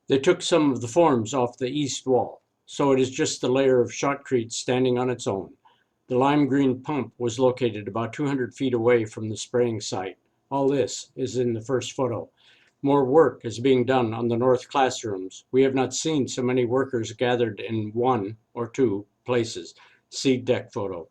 They took some of the forms off the east wall, so it is just a layer of shotcrete standing on its own. The lime green pump was located about 200 feet away from the spraying site. All this is in the first photo. More work is being done on the north classrooms. We have not seen so many workers gathered in one or two places. See deck photo.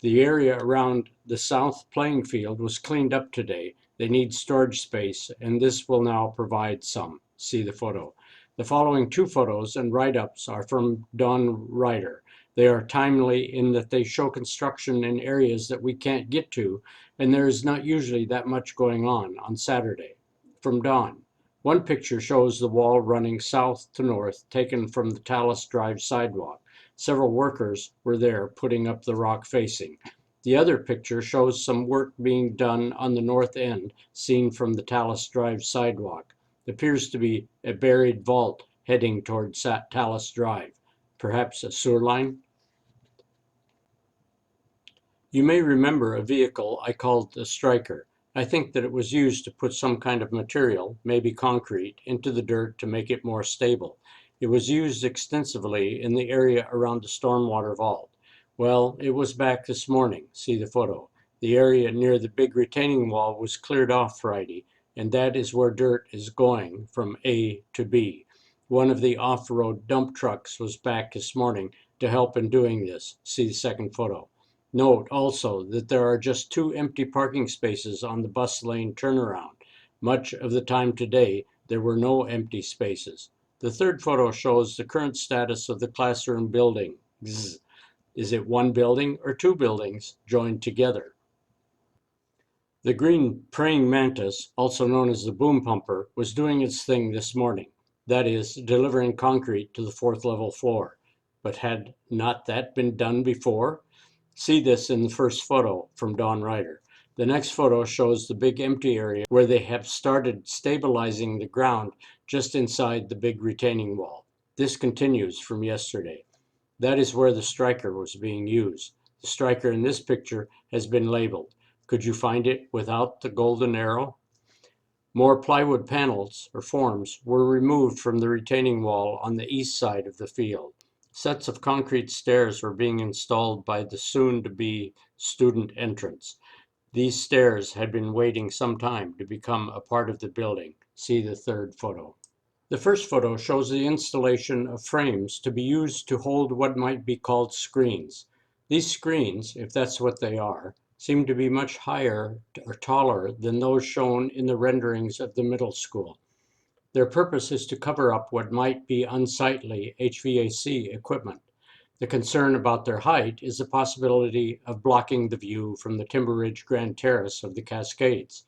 The area around the south playing field was cleaned up today. They need storage space, and this will now provide some. See the photo. The following two photos and write-ups are from Don Ryder. They are timely in that they show construction in areas that we can't get to, and there is not usually that much going on Saturday. From Don. One picture shows the wall running south to north, taken from the Talus Drive sidewalk. Several workers were there putting up the rock facing. The other picture shows some work being done on the north end, seen from the Talus Drive sidewalk. It appears to be a buried vault heading toward Talus Drive. Perhaps a sewer line? You may remember a vehicle I called the striker. I think that it was used to put some kind of material, maybe concrete, into the dirt to make it more stable. It was used extensively in the area around the stormwater vault. Well, it was back this morning. See the photo. The area near the big retaining wall was cleared off Friday, and that is where dirt is going from A to B. One of the off-road dump trucks was back this morning to help in doing this. See the second photo. Note also that there are just two empty parking spaces on the bus lane turnaround. Much of the time today, there were no empty spaces. The third photo shows the current status of the classroom building. Zzz. Is it one building or two buildings joined together? The green praying mantis, also known as the boom pumper, was doing its thing this morning. That is, delivering concrete to the fourth level floor. But had not that been done before? See this in the first photo from Don Ryder. The next photo shows the big empty area where they have started stabilizing the ground just inside the big retaining wall. This continues from yesterday. That is where the striker was being used. The striker in this picture has been labeled. Could you find it without the golden arrow? More plywood panels, or forms, were removed from the retaining wall on the east side of the field. Sets of concrete stairs were being installed by the soon-to-be student entrance. These stairs had been waiting some time to become a part of the building. See the third photo. The first photo shows the installation of frames to be used to hold what might be called screens. These screens, if that's what they are, seem to be much higher or taller than those shown in the renderings of the middle school. Their purpose is to cover up what might be unsightly HVAC equipment. The concern about their height is the possibility of blocking the view from the Timber Ridge Grand Terrace of the Cascades.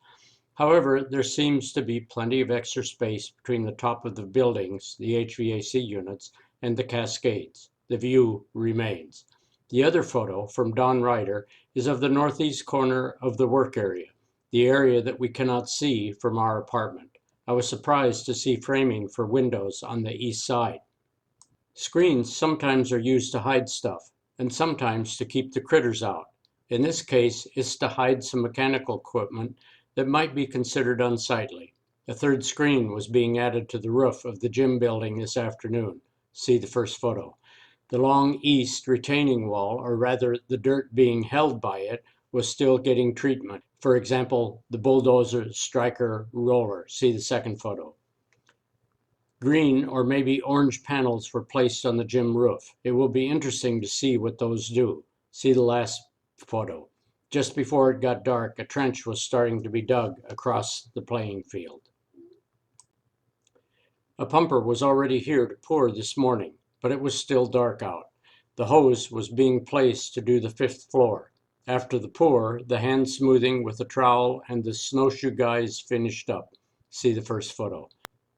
However, there seems to be plenty of extra space between the top of the buildings, the HVAC units, and the Cascades. The view remains. The other photo, from Don Ryder, is of the northeast corner of the work area, the area that we cannot see from our apartment. I was surprised to see framing for windows on the east side. Screens sometimes are used to hide stuff, and sometimes to keep the critters out. In this case, it's to hide some mechanical equipment that might be considered unsightly. A third screen was being added to the roof of the gym building this afternoon. See the first photo. The long east retaining wall, or rather the dirt being held by it, was still getting treatment. For example, the bulldozer striker roller. See the second photo. Green or maybe orange panels were placed on the gym roof. It will be interesting to see what those do. See the last photo. Just before it got dark, a trench was starting to be dug across the playing field. A pumper was already here to pour this morning, but it was still dark out. The hose was being placed to do the fifth floor. After the pour, the hand smoothing with a trowel and the snowshoe guys finished up. See the first photo.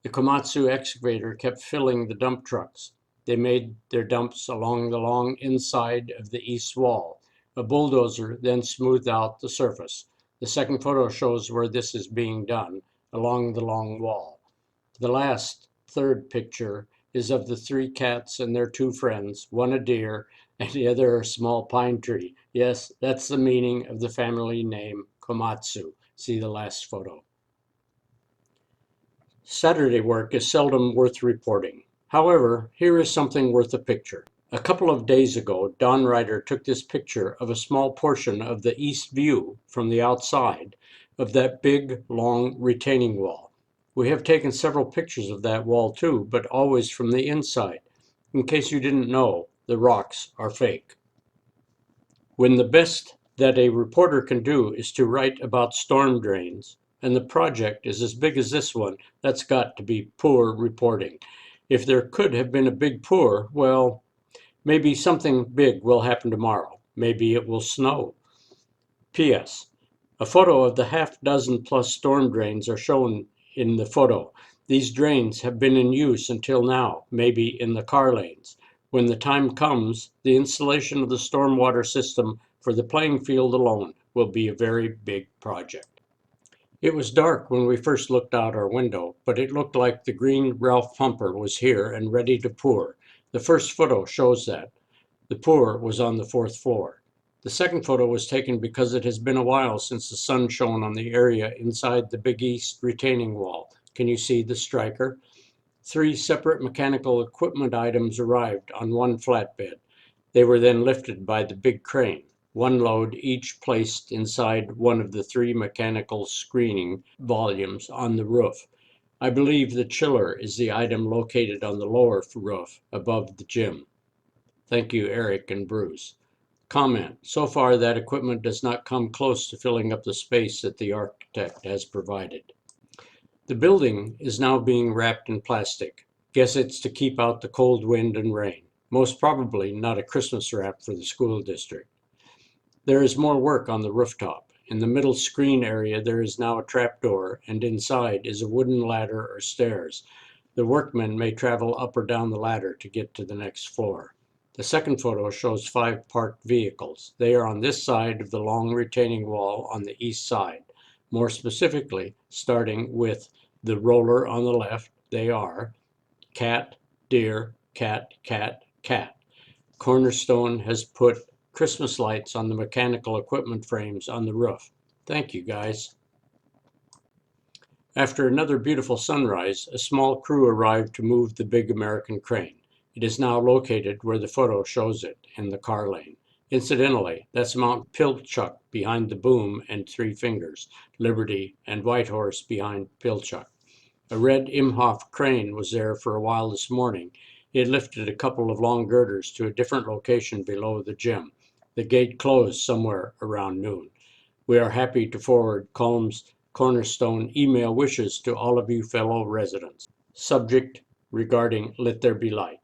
The Komatsu excavator kept filling the dump trucks. They made their dumps along the long inside of the east wall. A bulldozer then smoothed out the surface. The second photo shows where this is being done, along the long wall. The last, third picture is of the three cats and their two friends, one a deer and the other a small pine tree. Yes, that's the meaning of the family name Komatsu. See the last photo. Saturday work is seldom worth reporting. However, here is something worth a picture. A couple of days ago, Don Ryder took this picture of a small portion of the east view from the outside of that big, long retaining wall. We have taken several pictures of that wall too, but always from the inside. In case you didn't know, the rocks are fake. When the best that a reporter can do is to write about storm drains, and the project is as big as this one, that's got to be poor reporting. If there could have been a big pour, well, maybe something big will happen tomorrow. Maybe it will snow. P.S. A photo of the half-dozen plus storm drains are shown in the photo. These drains have been in use until now, maybe in the car lanes. When the time comes, the installation of the stormwater system for the playing field alone will be a very big project. It was dark when we first looked out our window, but it looked like the green Ralph pumper was here and ready to pour. The first photo shows that. The pour was on the fourth floor. The second photo was taken because it has been a while since the sun shone on the area inside the Big East retaining wall. Can you see the striker? 3 separate mechanical equipment items arrived on one flatbed. They were then lifted by the big crane, one load each placed inside one of the 3 mechanical screening volumes on the roof. I believe the chiller is the item located on the lower roof above the gym. Thank you, Eric and Bruce. Comment: so far that equipment does not come close to filling up the space that the architect has provided. The building is now being wrapped in plastic. Guess it's to keep out the cold wind and rain. Most probably not a Christmas wrap for the school district. There is more work on the rooftop. In the middle screen area there is now a trapdoor, and inside is a wooden ladder or stairs. The workmen may travel up or down the ladder to get to the next floor. The second photo shows 5 parked vehicles. They are on this side of the long retaining wall on the east side. More specifically, starting with the roller on the left, they are cat, deer, cat, cat, cat. Cornerstone has put Christmas lights on the mechanical equipment frames on the roof. Thank you, guys. After another beautiful sunrise, a small crew arrived to move the big American crane. It is now located where the photo shows it, in the car lane. Incidentally, that's Mount Pilchuck behind the boom and 3 fingers, Liberty and Whitehorse behind Pilchuck. A red Imhoff crane was there for a while this morning. It lifted a couple of long girders to a different location below the gym. The gate closed somewhere around noon. We are happy to forward Colm's Cornerstone email wishes to all of you fellow residents. Subject regarding Let There Be Light.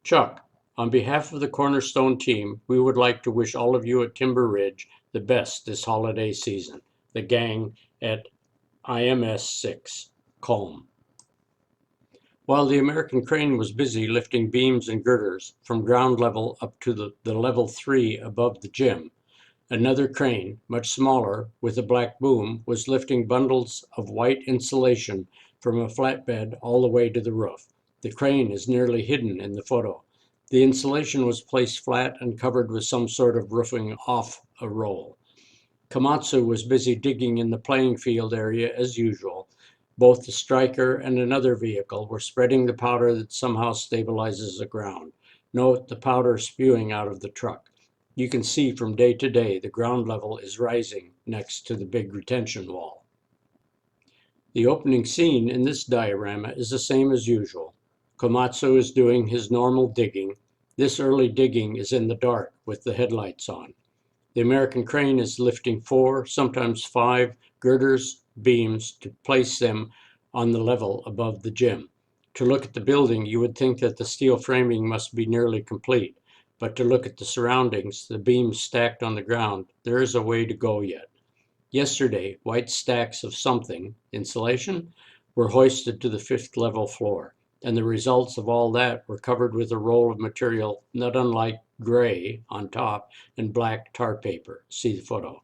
Chuck, on behalf of the Cornerstone team, we would like to wish all of you at Timber Ridge the best this holiday season. The gang at IMS 6, Colm. While the American crane was busy lifting beams and girders from ground level up to the level 3 above the gym, another crane, much smaller, with a black boom, was lifting bundles of white insulation from a flatbed all the way to the roof. The crane is nearly hidden in the photo. The insulation was placed flat and covered with some sort of roofing off a roll. Komatsu was busy digging in the playing field area as usual. Both the striker and another vehicle were spreading the powder that somehow stabilizes the ground. Note the powder spewing out of the truck. You can see from day to day the ground level is rising next to the big retention wall. The opening scene in this diorama is the same as usual. Komatsu is doing his normal digging. This early digging is in the dark with the headlights on. The American crane is lifting 4, sometimes 5 girders, beams to place them on the level above the gym. To look at the building, you would think that the steel framing must be nearly complete. But to look at the surroundings, the beams stacked on the ground, there is a way to go yet. Yesterday, white stacks of something, insulation, were hoisted to the 5th level floor, and the results of all that were covered with a roll of material not unlike gray on top and black tar paper. See the photo.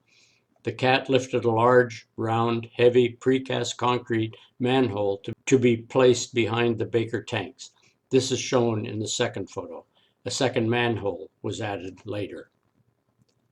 The cat lifted a large, round, heavy precast concrete manhole to be placed behind the Baker tanks. This is shown in the second photo. A second manhole was added later.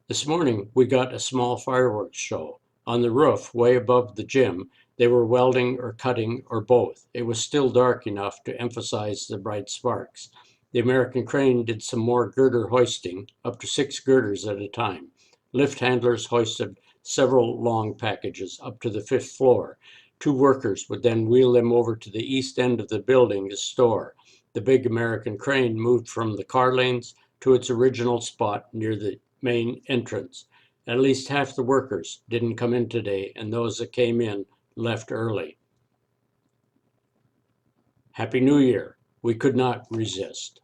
This morning we got a small fireworks show. On the roof, way above the gym, They were welding or cutting or both. It was still dark enough to emphasize the bright sparks. The American crane did some more girder hoisting, up to 6 girders at a time. Lift handlers hoisted several long packages up to the 5th floor. 2 workers would then wheel them over to the east end of the building to store. The big American crane moved from the car lanes to its original spot near the main entrance. At least half the workers didn't come in today, and those that came in left early. Happy New Year. We could not resist.